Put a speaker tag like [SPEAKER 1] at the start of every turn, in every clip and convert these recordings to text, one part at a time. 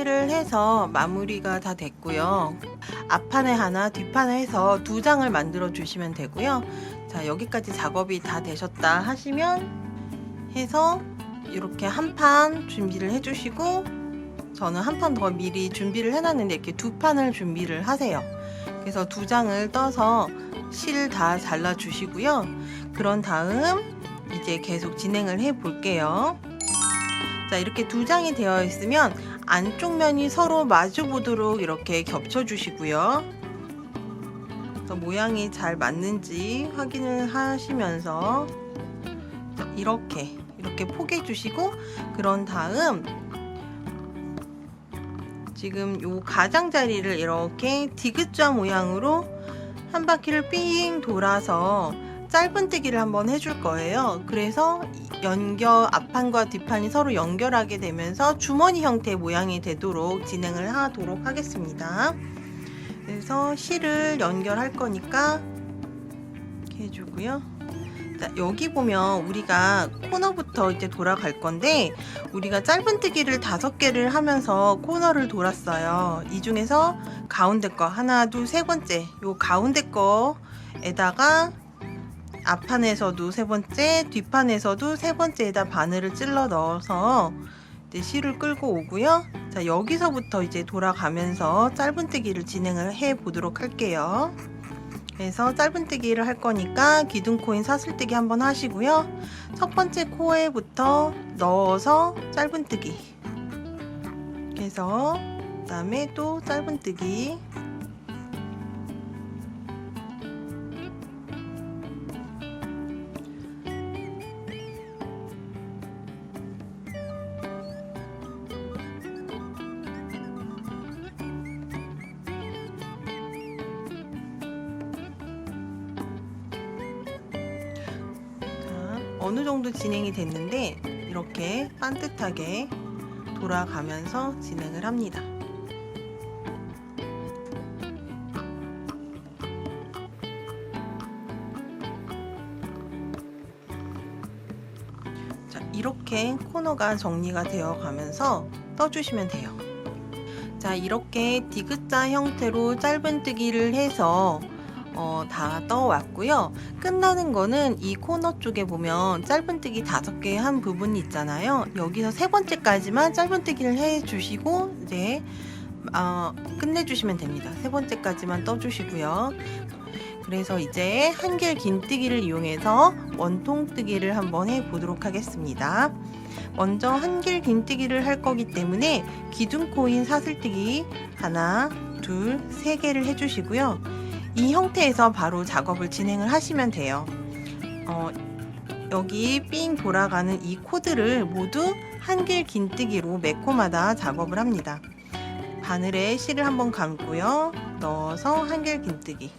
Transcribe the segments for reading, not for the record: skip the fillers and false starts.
[SPEAKER 1] 준비를 해서 마무리가 다 됐고요. 앞판에 하나, 뒷판에 해서 2장을 만들어 주시면 되고요. 자, 여기까지 작업이 다 되셨다 하시면 해서 이렇게 한 판 준비를 해 주시고, 저는 한 판 더 미리 준비를 해놨는데 이렇게 2판을 준비를 하세요. 그래서 2장을 떠서 실 다 잘라 주시고요. 그런 다음 이제 계속 진행을 해 볼게요. 자, 이렇게 2장이 되어 있으면 안쪽 면이 서로 마주 보도록 이렇게 겹쳐 주시고요. 모양이 잘 맞는지 확인을 하시면서 이렇게 포개 주시고, 그런 다음 지금 요 가장자리를 이렇게 디귿자 모양으로 한 바퀴를 삥 돌아서 짧은뜨기를 한번 해줄 거예요. 그래서 앞판과 뒷판이 서로 연결하게 되면서 주머니 형태의 모양이 되도록 진행을 하도록 하겠습니다. 그래서 실을 연결할 거니까 이렇게 해주고요. 자, 여기 보면 우리가 코너부터 이제 돌아갈 건데, 우리가 짧은뜨기를 5개를 하면서 코너를 돌았어요. 이 중에서 가운데 거 하나, 둘, 세 번째, 요 가운데 거에다가 앞판에서도 3번째, 뒷판에서도 3번째에다 바늘을 찔러 넣어서 이제 실을 끌고 오고요. 자, 여기서부터 이제 돌아가면서 짧은뜨기를 진행을 해 보도록 할게요. 그래서 짧은뜨기를 할 거니까 기둥코인 사슬뜨기 한번 하시고요. 첫 번째 코에부터 넣어서 짧은뜨기, 그래서 그다음에 또 짧은뜨기, 어느 정도 진행이 됐는데 이렇게 반듯하게 돌아가면서 진행을 합니다. 자, 이렇게 코너가 정리가 되어 가면서 떠주시면 돼요. 자, 이렇게 디귿자 형태로 짧은뜨기를 해서 다 떠왔고요. 끝나는 거는 이 코너 쪽에 보면 짧은뜨기 5개 한 부분이 있잖아요. 여기서 3번째까지만 짧은뜨기를 해주시고 이제 끝내주시면 됩니다. 3번째까지만 떠주시고요. 그래서 이제 한길 긴뜨기를 이용해서 원통뜨기를 한번 해보도록 하겠습니다. 먼저 한길 긴뜨기를 할 거기 때문에 기둥코인 사슬뜨기 하나, 둘, 3개를 해주시고요. 이 형태에서 바로 작업을 진행을 하시면 돼요. 여기 삥 돌아가는 이 코드를 모두 한길 긴뜨기로 매 코마다 작업을 합니다. 바늘에 실을 한번 감고요. 넣어서 한길 긴뜨기.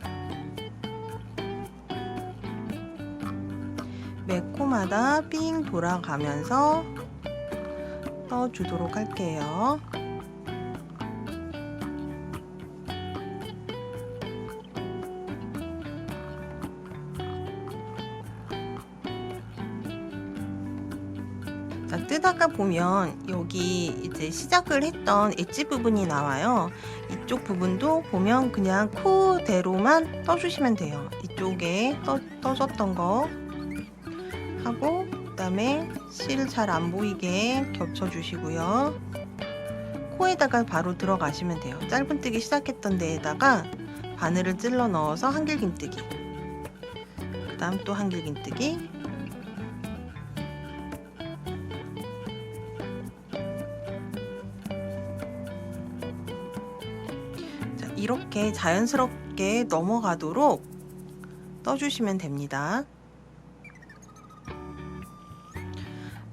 [SPEAKER 1] 매 코마다 삥 돌아가면서 떠주도록 할게요. 자, 뜨다가 보면 여기 이제 시작을 했던 엣지 부분이 나와요. 이쪽 부분도 보면 그냥 코대로만 떠주시면 돼요. 이쪽에 떠줬던 거 하고, 그 다음에 실 잘 안 보이게 겹쳐 주시고요. 코에다가 바로 들어가시면 돼요. 짧은뜨기 시작했던 데에다가 바늘을 찔러 넣어서 한길 긴뜨기, 그 다음 또 한길 긴뜨기, 자, 이렇게 자연스럽게 넘어가도록 떠주시면 됩니다.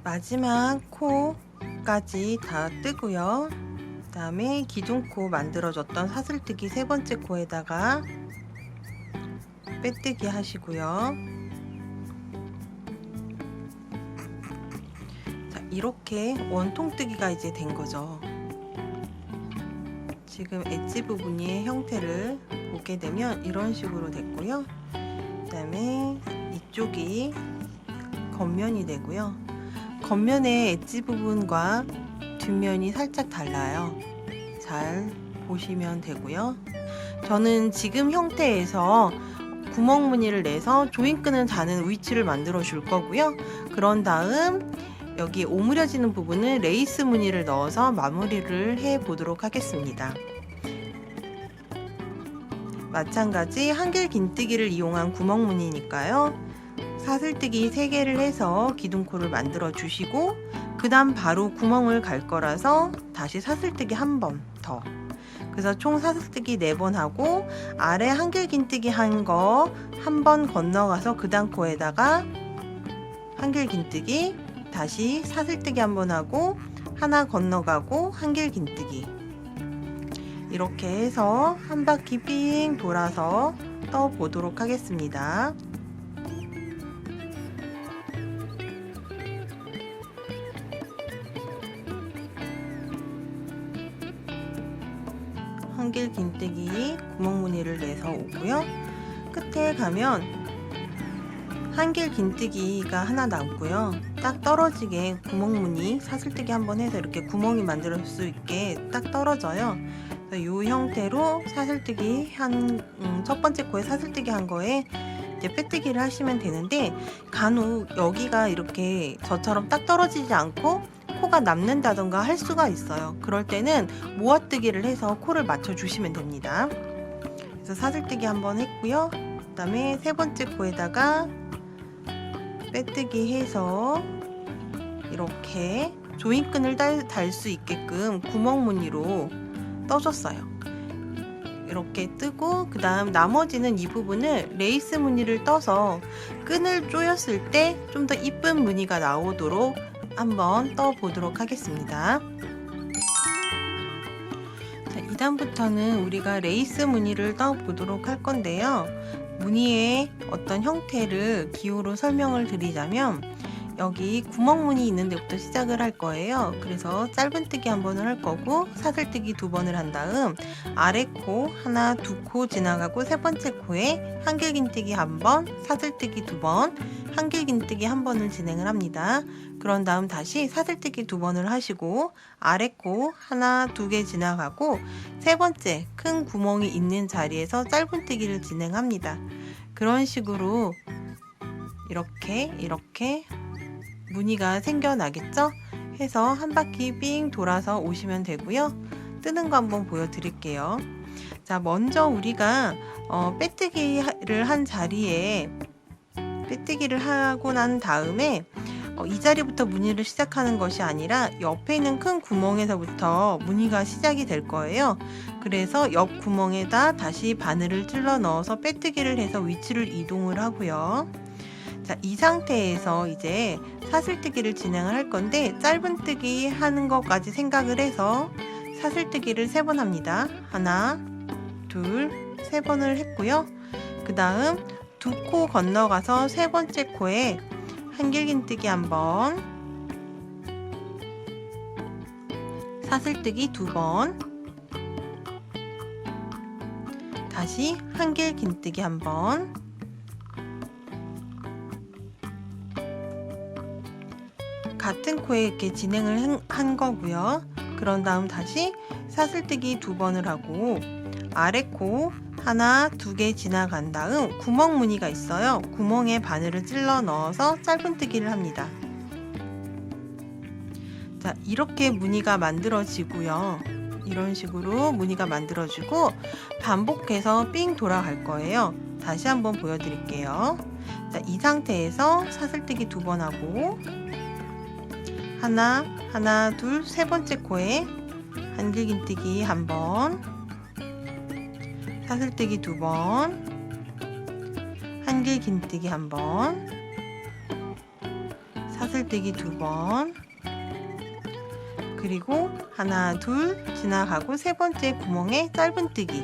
[SPEAKER 1] 마지막 코까지 다 뜨고요. 그 다음에 기둥코 만들어줬던 사슬뜨기 3번째 코에다가 빼뜨기 하시고요. 자, 이렇게 원통뜨기가 이제 된 거죠. 지금 엣지 부분의 형태를 보게 되면 이런 식으로 됐고요. 그 다음에 이쪽이 겉면이 되고요. 겉면의 엣지 부분과 뒷면이 살짝 달라요. 잘 보시면 되고요. 저는 지금 형태에서 구멍 무늬를 내서 조인끈을 다는 위치를 만들어 줄 거고요. 그런 다음 여기 오므려지는 부분은 레이스 무늬를 넣어서 마무리를 해 보도록 하겠습니다. 마찬가지 한길 긴뜨기를 이용한 구멍 무늬니까요. 사슬뜨기 3개를 해서 기둥코를 만들어 주시고 그 다음 바로 구멍을 갈 거라서 다시 사슬뜨기 한 번 더, 그래서 총 사슬뜨기 4번 하고 아래 한길 긴뜨기 한 거 한 번 건너가서 그 다음 코에다가 한길 긴뜨기, 다시 사슬뜨기 한 번 하고 하나 건너가고 한길 긴뜨기, 이렇게 해서 한 바퀴 삥 돌아서 떠 보도록 하겠습니다. 한길 긴뜨기 구멍 무늬를 내서 오고요. 끝에 가면 한길 긴뜨기가 하나 남고요. 딱 떨어지게 구멍 무늬 사슬뜨기 한번 해서 이렇게 구멍이 만들 수 있게 딱 떨어져요. 이 형태로 사슬뜨기 첫 번째 코에 사슬뜨기 한 거에 이제 빼뜨기를 하시면 되는데, 간혹 여기가 이렇게 저처럼 딱 떨어지지 않고 코가 남는다던가 할 수가 있어요. 그럴 때는 모아뜨기를 해서 코를 맞춰 주시면 됩니다. 그래서 사슬뜨기 한번 했고요. 그 다음에 세 번째 코에다가 빼뜨기 해서 이렇게 조인끈을 달 수 있게끔 구멍 무늬로 떠줬어요. 이렇게 뜨고 그 다음 나머지는 이 부분을 레이스 무늬를 떠서 끈을 조였을 때 좀 더 이쁜 무늬가 나오도록 한번 떠 보도록 하겠습니다. 자, 이 다음부터는 우리가 레이스 무늬를 떠 보도록 할 건데요. 무늬의 어떤 형태를 기호로 설명을 드리자면, 여기 구멍 무늬 있는 데부터 시작을 할 거예요. 그래서 짧은뜨기 한 번을 할 거고 사슬뜨기 2번을 한 다음 아래 코 하나, 2코 지나가고 세 번째 코에 한길 긴뜨기 한 번, 사슬뜨기 2번, 한길 긴뜨기 한 번을 진행을 합니다. 그런 다음 다시 사슬뜨기 2번을 하시고 아래 코 하나, 2개 지나가고 세 번째 큰 구멍이 있는 자리에서 짧은뜨기를 진행합니다. 그런 식으로 이렇게 무늬가 생겨나겠죠? 해서 한 바퀴 삥 돌아서 오시면 되고요. 뜨는 거 한번 보여드릴게요. 자, 먼저 우리가 빼뜨기를 한 자리에 빼뜨기를 하고 난 다음에 이 자리부터 무늬를 시작하는 것이 아니라 옆에 있는 큰 구멍에서부터 무늬가 시작이 될 거예요. 그래서 옆 구멍에다 다시 바늘을 찔러 넣어서 빼뜨기를 해서 위치를 이동을 하고요. 자, 이 상태에서 이제 사슬뜨기를 진행을 할 건데, 짧은뜨기 하는 것까지 생각을 해서 사슬뜨기를 3번 합니다. 하나, 둘, 3번을 했고요. 그 다음 2코 건너가서 세 번째 코에 한길 긴뜨기 한 번, 사슬뜨기 2번, 다시 한길 긴뜨기 한 번, 같은 코에 이렇게 진행을 한 거고요. 그런 다음 다시 사슬뜨기 2번을 하고 아래 코 하나, 2개 지나간 다음 구멍 무늬가 있어요. 구멍에 바늘을 찔러 넣어서 짧은뜨기를 합니다. 자, 이렇게 무늬가 만들어지고요. 이런 식으로 무늬가 만들어지고 반복해서 삥 돌아갈 거예요. 다시 한번 보여드릴게요. 자, 이 상태에서 사슬뜨기 2번 하고 하나, 둘, 세 번째 코에 한길 긴뜨기 한 번, 사슬뜨기 2번, 한길 긴뜨기 한 번, 사슬뜨기 2번, 그리고 하나, 둘 지나가고 세 번째 구멍에 짧은뜨기.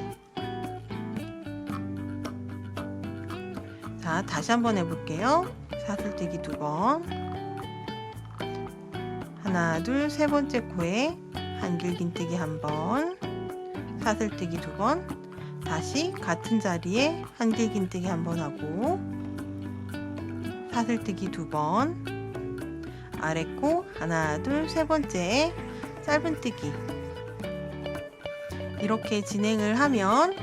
[SPEAKER 1] 자, 다시 한번 해볼게요. 사슬뜨기 2번, 하나, 둘, 세 번째 코에 한길 긴뜨기 한 번, 사슬뜨기 2번, 다시 같은 자리에 한길 긴뜨기 한 번 하고 사슬뜨기 2번, 아래 코 하나, 둘, 세 번째 짧은뜨기. 이렇게 진행을 하면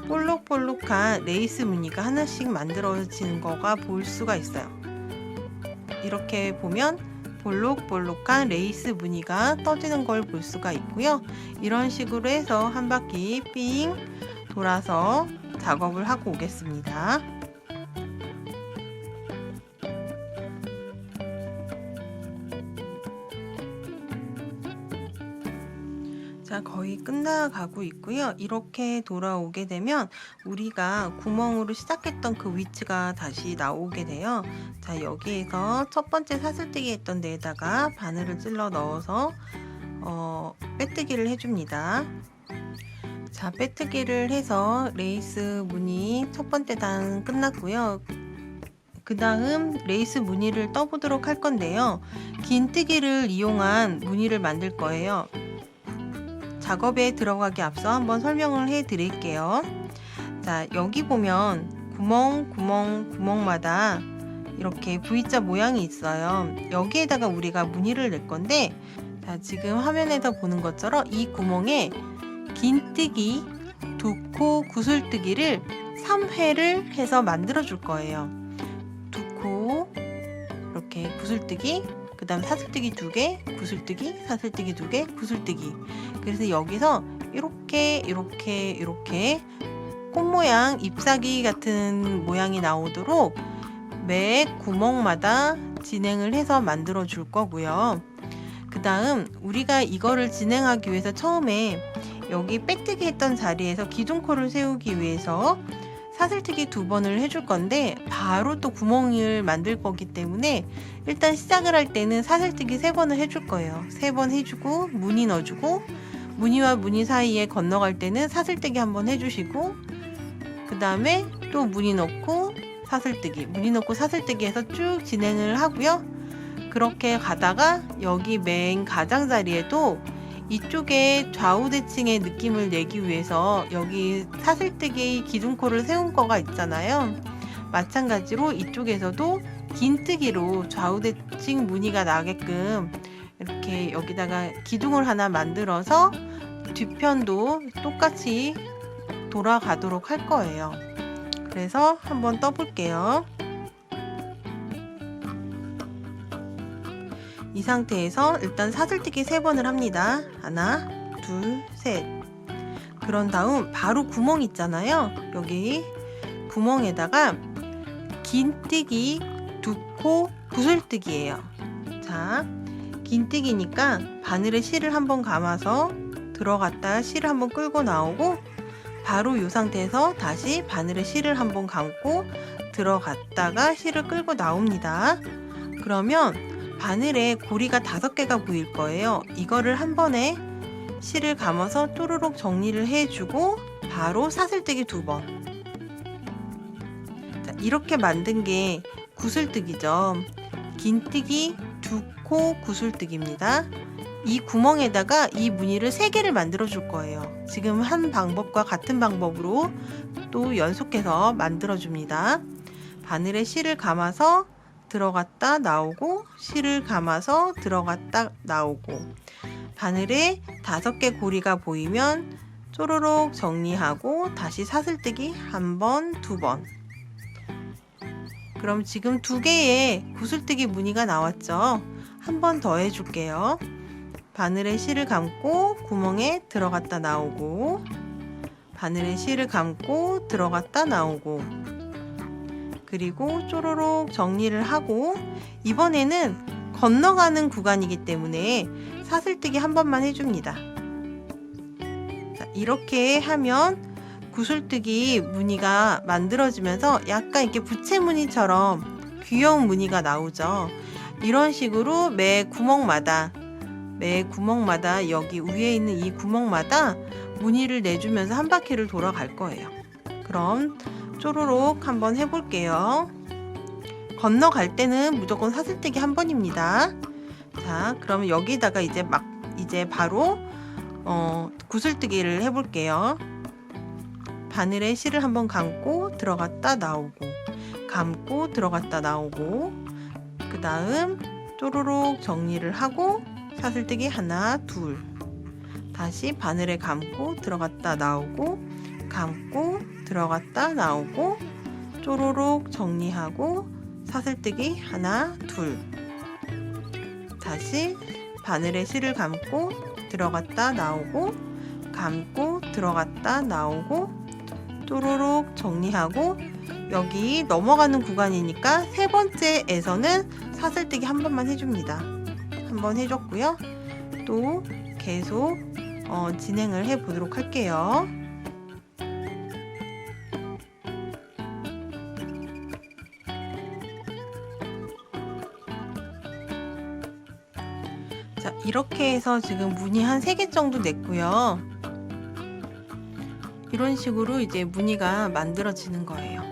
[SPEAKER 1] 볼록볼록한 레이스 무늬가 하나씩 만들어지는 거가 볼 수가 있어요. 이렇게 보면 볼록볼록한 레이스 무늬가 떠지는 걸 볼 수가 있고요. 이런 식으로 해서 한 바퀴 삥 돌아서 작업을 하고 오겠습니다. 자, 거의 끝나가고 있고요. 이렇게 돌아오게 되면 우리가 구멍으로 시작했던 그 위치가 다시 나오게 돼요. 자, 여기에서 첫 번째 사슬뜨기 했던 데에다가 바늘을 찔러 넣어서 빼뜨기를 해줍니다. 자, 빼뜨기를 해서 레이스 무늬 첫 번째 단 끝났고요. 그 다음 레이스 무늬를 떠보도록 할 건데요. 긴뜨기를 이용한 무늬를 만들 거예요. 작업에 들어가기 앞서 한번 설명을 해 드릴게요. 자, 여기 보면 구멍마다 이렇게 V자 모양이 있어요. 여기에다가 우리가 무늬를 낼 건데, 자, 지금 화면에서 보는 것처럼 이 구멍에 긴뜨기, 두코 구슬뜨기를 3회를 해서 만들어 줄 거예요. 두코 이렇게 구슬뜨기, 그 다음 사슬뜨기 2개, 구슬뜨기, 사슬뜨기 2개, 구슬뜨기. 그래서 여기서 이렇게 꽃 모양, 잎사귀 같은 모양이 나오도록 매 구멍마다 진행을 해서 만들어 줄 거고요. 그 다음 우리가 이거를 진행하기 위해서 처음에 여기 빼뜨기 했던 자리에서 기둥코를 세우기 위해서 사슬뜨기 2번을 해줄 건데, 바로 또 구멍을 만들 거기 때문에 일단 시작을 할 때는 사슬뜨기 3번을 해줄 거예요. 3번 해주고 무늬 넣어주고, 무늬와 무늬 사이에 건너갈 때는 사슬뜨기 1번 해주시고, 그 다음에 또 무늬 넣고 사슬뜨기, 무늬 넣고 사슬뜨기 해서 쭉 진행을 하고요. 그렇게 가다가 여기 맨 가장자리에도 이쪽에 좌우대칭의 느낌을 내기 위해서 여기 사슬뜨기 기둥코를 세운 거가 있잖아요. 마찬가지로 이쪽에서도 긴뜨기로 좌우대칭 무늬가 나게끔 이렇게 여기다가 기둥을 하나 만들어서 뒤편도 똑같이 돌아가도록 할 거예요. 그래서 한번 떠볼게요. 이 상태에서 일단 사슬뜨기 3번을 합니다. 하나, 둘, 셋. 그런 다음 바로 구멍 있잖아요. 여기 구멍에다가 긴뜨기, 두코, 구슬뜨기예요. 자, 긴뜨기니까 바늘에 실을 한번 감아서 들어갔다 실을 한번 끌고 나오고, 바로 이 상태에서 다시 바늘에 실을 한번 감고 들어갔다가 실을 끌고 나옵니다. 그러면 바늘에 고리가 5개가 보일 거예요. 이거를 한 번에 실을 감아서 쪼르륵 정리를 해주고 바로 사슬뜨기 2번. 자, 이렇게 만든 게 구슬뜨기죠. 긴뜨기, 두코, 구슬뜨기입니다. 이 구멍에다가 이 무늬를 3개를 만들어 줄 거예요. 지금 한 방법과 같은 방법으로 또 연속해서 만들어 줍니다. 바늘에 실을 감아서 들어갔다 나오고, 실을 감아서 들어갔다 나오고, 바늘에 5개 고리가 보이면 쪼르륵 정리하고 다시 사슬뜨기 1번, 2번. 그럼 지금 2개의 구슬뜨기 무늬가 나왔죠. 한 번 더 해줄게요. 바늘에 실을 감고 구멍에 들어갔다 나오고, 바늘에 실을 감고 들어갔다 나오고, 그리고 쪼르륵 정리를 하고, 이번에는 건너가는 구간이기 때문에 사슬뜨기 1번만 해줍니다. 자, 이렇게 하면 구슬뜨기 무늬가 만들어지면서 약간 이렇게 부채무늬처럼 귀여운 무늬가 나오죠. 이런 식으로 매 구멍마다 여기 위에 있는 이 구멍마다 무늬를 내주면서 한 바퀴를 돌아갈 거예요. 그럼 쪼르륵 한번 해볼게요. 건너갈 때는 무조건 사슬뜨기 1번입니다. 자, 그러면 여기다가 이제 바로 구슬뜨기를 해볼게요. 바늘에 실을 한번 감고 들어갔다 나오고, 감고 들어갔다 나오고, 그 다음 쪼르륵 정리를 하고 사슬뜨기 하나, 둘, 다시 바늘에 감고 들어갔다 나오고, 감고 들어갔다 나오고, 쪼로록 정리하고 사슬뜨기 하나 둘, 다시 바늘에 실을 감고 들어갔다 나오고, 감고 들어갔다 나오고, 쪼로록 정리하고, 여기 넘어가는 구간이니까 세 번째에서는 사슬뜨기 한 번만 해줍니다. 한 번 해줬고요. 또 계속 진행을 해 보도록 할게요. 자, 이렇게 해서 지금 무늬 한 3개 정도 냈고요. 이런 식으로 이제 무늬가 만들어지는 거예요.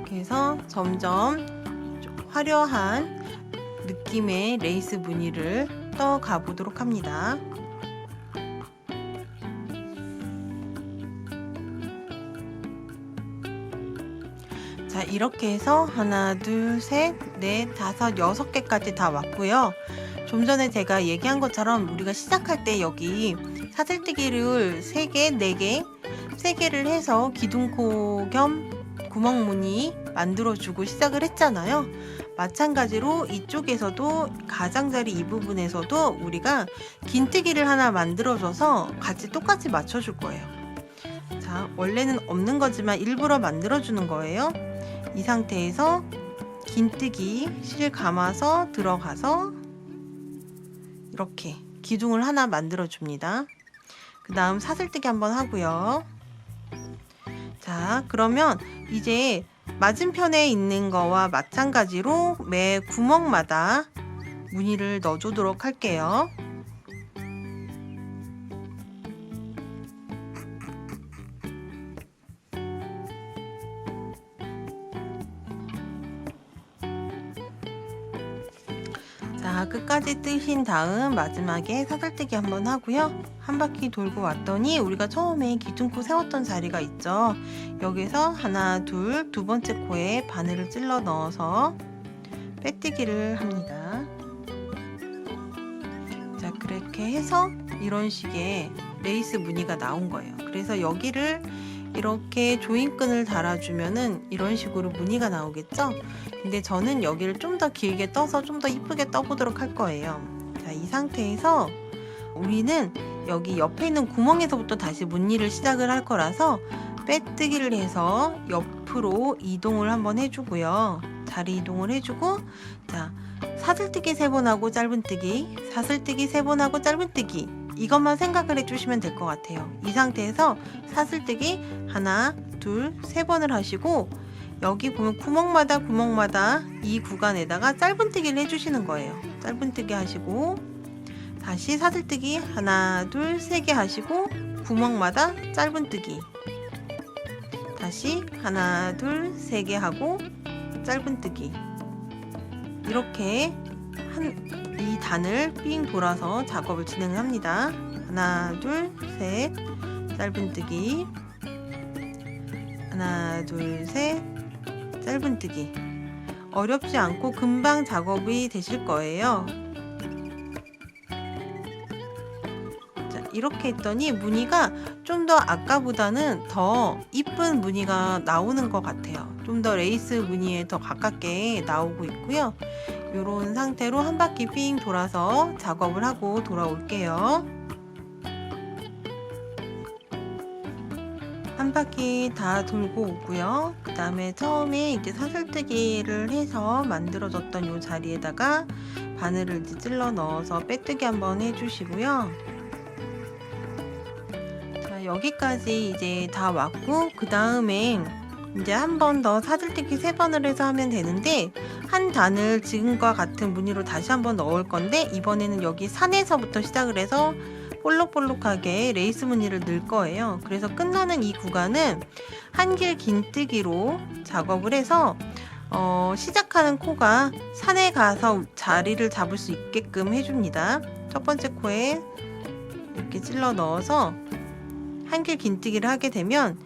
[SPEAKER 1] 그래서 점점 좀 화려한 느낌의 레이스 무늬를 떠가 보도록 합니다. 자, 이렇게 해서 하나, 둘, 셋, 넷, 다섯, 6개까지 다 왔고요. 좀 전에 제가 얘기한 것처럼 우리가 시작할 때 여기 사슬뜨기를 3개, 4개, 3개를 해서 기둥코 겸 구멍무늬 만들어주고 시작을 했잖아요. 마찬가지로 이쪽에서도 가장자리 이 부분에서도 우리가 긴뜨기를 하나 만들어줘서 같이 똑같이 맞춰줄 거예요. 자, 원래는 없는 거지만 일부러 만들어주는 거예요. 이 상태에서 긴뜨기 실 감아서 들어가서 이렇게 기둥을 하나 만들어 줍니다. 그 다음 사슬뜨기 한번 하고요. 자, 그러면 이제 맞은편에 있는 거와 마찬가지로 매 구멍마다 무늬를 넣어주도록 할게요. 자, 끝까지 뜨신 다음 마지막에 사슬뜨기 한번 하고요. 한 바퀴 돌고 왔더니 우리가 처음에 기둥코 세웠던 자리가 있죠. 여기서 하나, 둘, 두 번째 코에 바늘을 찔러 넣어서 빼뜨기를 합니다. 자, 그렇게 해서 이런 식의 레이스 무늬가 나온 거예요. 그래서 여기를 이렇게 조인끈을 달아주면은 이런 식으로 무늬가 나오겠죠? 근데 저는 여기를 좀 더 길게 떠서 좀 더 이쁘게 떠보도록 할 거예요. 자, 이 상태에서 우리는 여기 옆에 있는 구멍에서부터 다시 무늬를 시작을 할 거라서 빼뜨기를 해서 옆으로 이동을 한번 해주고요. 자리 이동을 해주고, 자, 사슬뜨기 3번 하고 짧은뜨기, 사슬뜨기 3번 하고 짧은뜨기, 이것만 생각을 해주시면 될 것 같아요. 이 상태에서 사슬뜨기 하나, 둘, 3번을 하시고, 여기 보면 구멍마다 이 구간에다가 짧은뜨기를 해주시는 거예요. 짧은뜨기 하시고, 다시 사슬뜨기 하나, 둘, 3개 하시고, 구멍마다 짧은뜨기, 다시 하나, 둘, 3개 하고 짧은뜨기, 이렇게 이 단을 삥 돌아서 작업을 진행합니다. 하나, 둘, 셋, 짧은뜨기, 하나, 둘, 셋, 짧은뜨기. 어렵지 않고 금방 작업이 되실 거예요. 자, 이렇게 했더니 무늬가 좀 더 아까보다는 더 이쁜 무늬가 나오는 것 같아요. 좀 더 레이스 무늬에 더 가깝게 나오고 있고요. 이런 상태로 한 바퀴 삥 돌아서 작업을 하고 돌아올게요. 한 바퀴 다 돌고 오고요. 그 다음에 처음에 이제 사슬뜨기를 해서 만들어졌던 이 자리에다가 바늘을 이제 찔러 넣어서 빼뜨기 한번 해주시고요. 자, 여기까지 이제 다 왔고, 그 다음에 이제 한 번 더 사슬뜨기 3번을 해서 하면 되는데, 한 단을 지금과 같은 무늬로 다시 한번 넣을 건데, 이번에는 여기 산에서부터 시작을 해서 볼록볼록하게 레이스 무늬를 넣을 거예요. 그래서 끝나는 이 구간은 한길 긴뜨기로 작업을 해서 시작하는 코가 산에 가서 자리를 잡을 수 있게끔 해줍니다. 첫 번째 코에 이렇게 찔러 넣어서 한길 긴뜨기를 하게 되면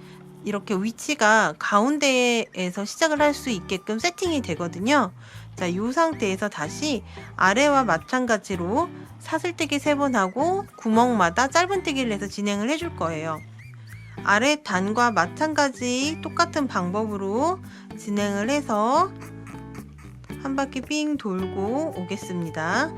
[SPEAKER 1] 이렇게 위치가 가운데에서 시작을 할 수 있게끔 세팅이 되거든요. 자, 이 상태에서 다시 아래와 마찬가지로 사슬뜨기 3번 하고 구멍마다 짧은뜨기를 해서 진행을 해줄 거예요. 아래 단과 마찬가지 똑같은 방법으로 진행을 해서 한 바퀴 삥 돌고 오겠습니다.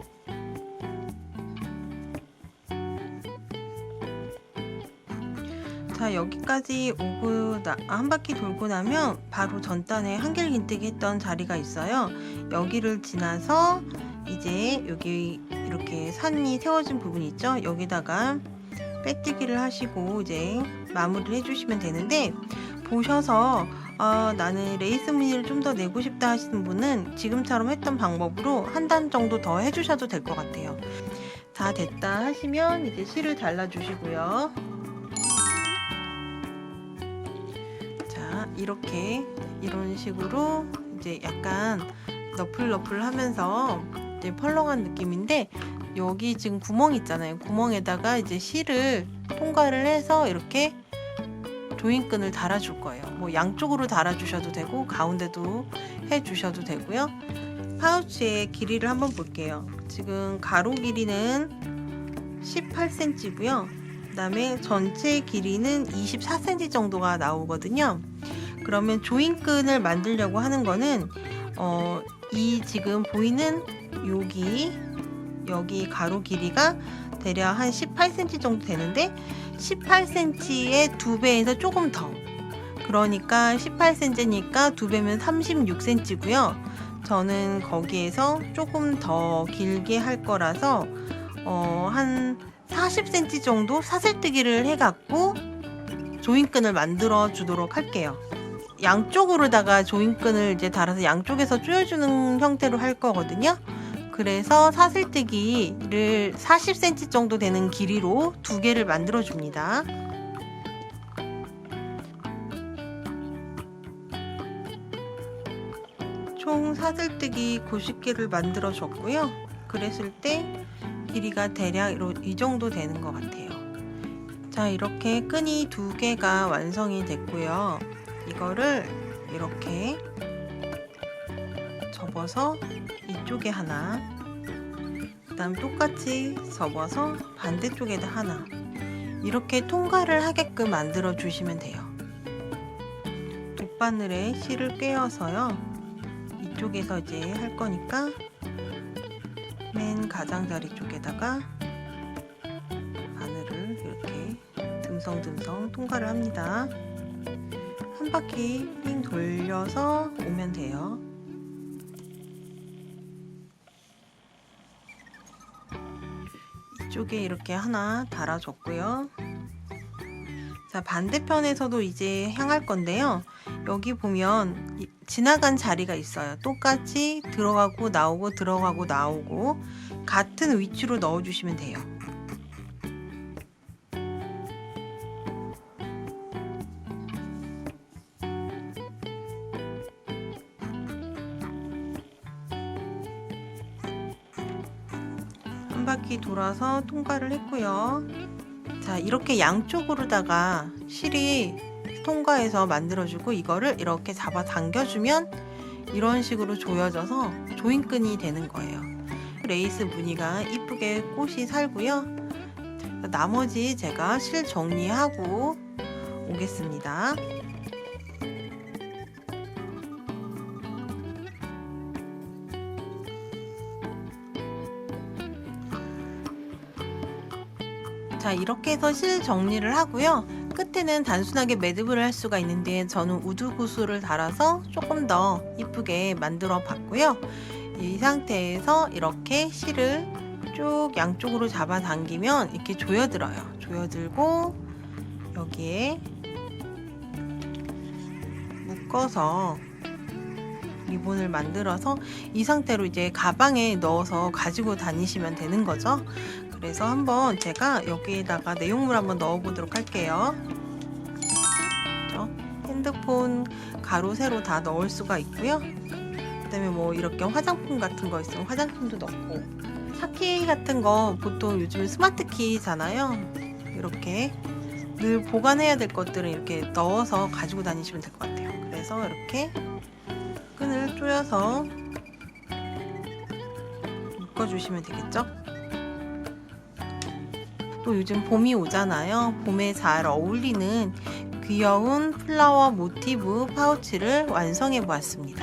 [SPEAKER 1] 자, 여기까지 오고 한 바퀴 돌고 나면 바로 전단에 한길긴뜨기 했던 자리가 있어요. 여기를 지나서 이제 여기 이렇게 산이 세워진 부분이 있죠. 여기다가 빼뜨기를 하시고 이제 마무리를 해주시면 되는데, 보셔서 나는 레이스 무늬를 좀 더 내고 싶다 하시는 분은 지금처럼 했던 방법으로 한 단 정도 더 해주셔도 될 것 같아요. 다 됐다 하시면 이제 실을 잘라주시고요. 자, 이렇게 이런 식으로 이제 약간 너플너플 하면서 이제 펄렁한 느낌인데, 여기 지금 구멍 있잖아요. 구멍에다가 이제 실을 통과를 해서 이렇게 조인끈을 달아줄 거예요. 뭐 양쪽으로 달아주셔도 되고 가운데도 해주셔도 되고요. 파우치의 길이를 한번 볼게요. 지금 가로 길이는 18cm고요. 그 다음에 전체 길이는 24cm 정도가 나오거든요. 그러면 조인끈을 만들려고 하는 거는 이 지금 보이는 여기 가로 길이가 대략 한 18cm 정도 되는데, 18cm의 2배에서 조금 더, 그러니까 18cm니까 2배면 36cm고요. 저는 거기에서 조금 더 길게 할 거라서 한 40cm 정도 사슬뜨기를 해갖고 조인끈을 만들어 주도록 할게요. 양쪽으로다가 조인끈을 이제 달아서 양쪽에서 조여주는 형태로 할 거거든요. 그래서 사슬뜨기를 40cm 정도 되는 길이로 2개를 만들어 줍니다. 총 사슬뜨기 90개를 만들어 줬고요. 그랬을 때 길이가 대략 이 정도 되는 것 같아요. 자, 이렇게 끈이 2개가 완성이 됐고요. 이거를 이렇게 접어서 이쪽에 하나, 그 다음 똑같이 접어서 반대쪽에다 하나, 이렇게 통과를 하게끔 만들어 주시면 돼요. 돗바늘에 실을 꿰어서요, 이쪽에서 이제 할 거니까 맨 가장자리 쪽에다가 바늘을 이렇게 듬성듬성 통과를 합니다. 한 바퀴 삥 돌려서 오면 돼요. 이쪽에 이렇게 하나 달아줬고요. 자, 반대편에서도 이제 향할 건데요. 여기 보면 지나간 자리가 있어요. 똑같이 들어가고 나오고 들어가고 나오고 같은 위치로 넣어주시면 돼요. 한 바퀴 돌아서 통과를 했고요. 자, 이렇게 양쪽으로다가 실이 통과해서 만들어주고, 이거를 이렇게 잡아 당겨주면 이런 식으로 조여져서 조인끈이 되는 거예요. 레이스 무늬가 이쁘게 꽃이 살고요. 나머지 제가 실 정리하고 오겠습니다. 자, 이렇게 해서 실 정리를 하고요. 끝에는 단순하게 매듭을 할 수가 있는데 저는 우드 구슬을 달아서 조금 더 이쁘게 만들어 봤고요. 이 상태에서 이렇게 실을 쭉 양쪽으로 잡아 당기면 이렇게 조여들어요. 조여들고 여기에 묶어서 리본을 만들어서 이 상태로 이제 가방에 넣어서 가지고 다니시면 되는 거죠. 그래서 한번 제가 여기에다가 내용물 한번 넣어 보도록 할게요. 핸드폰 가로 세로 다 넣을 수가 있고요. 그 다음에 뭐 이렇게 화장품 같은 거 있으면 화장품도 넣고, 차키 같은 거 보통 요즘 스마트 키잖아요. 이렇게 늘 보관해야 될 것들은 이렇게 넣어서 가지고 다니시면 될 것 같아요. 그래서 이렇게 끈을 조여서 묶어주시면 되겠죠? 또 요즘 봄이 오잖아요. 봄에 잘 어울리는 귀여운 플라워 모티브 파우치를 완성해 보았습니다.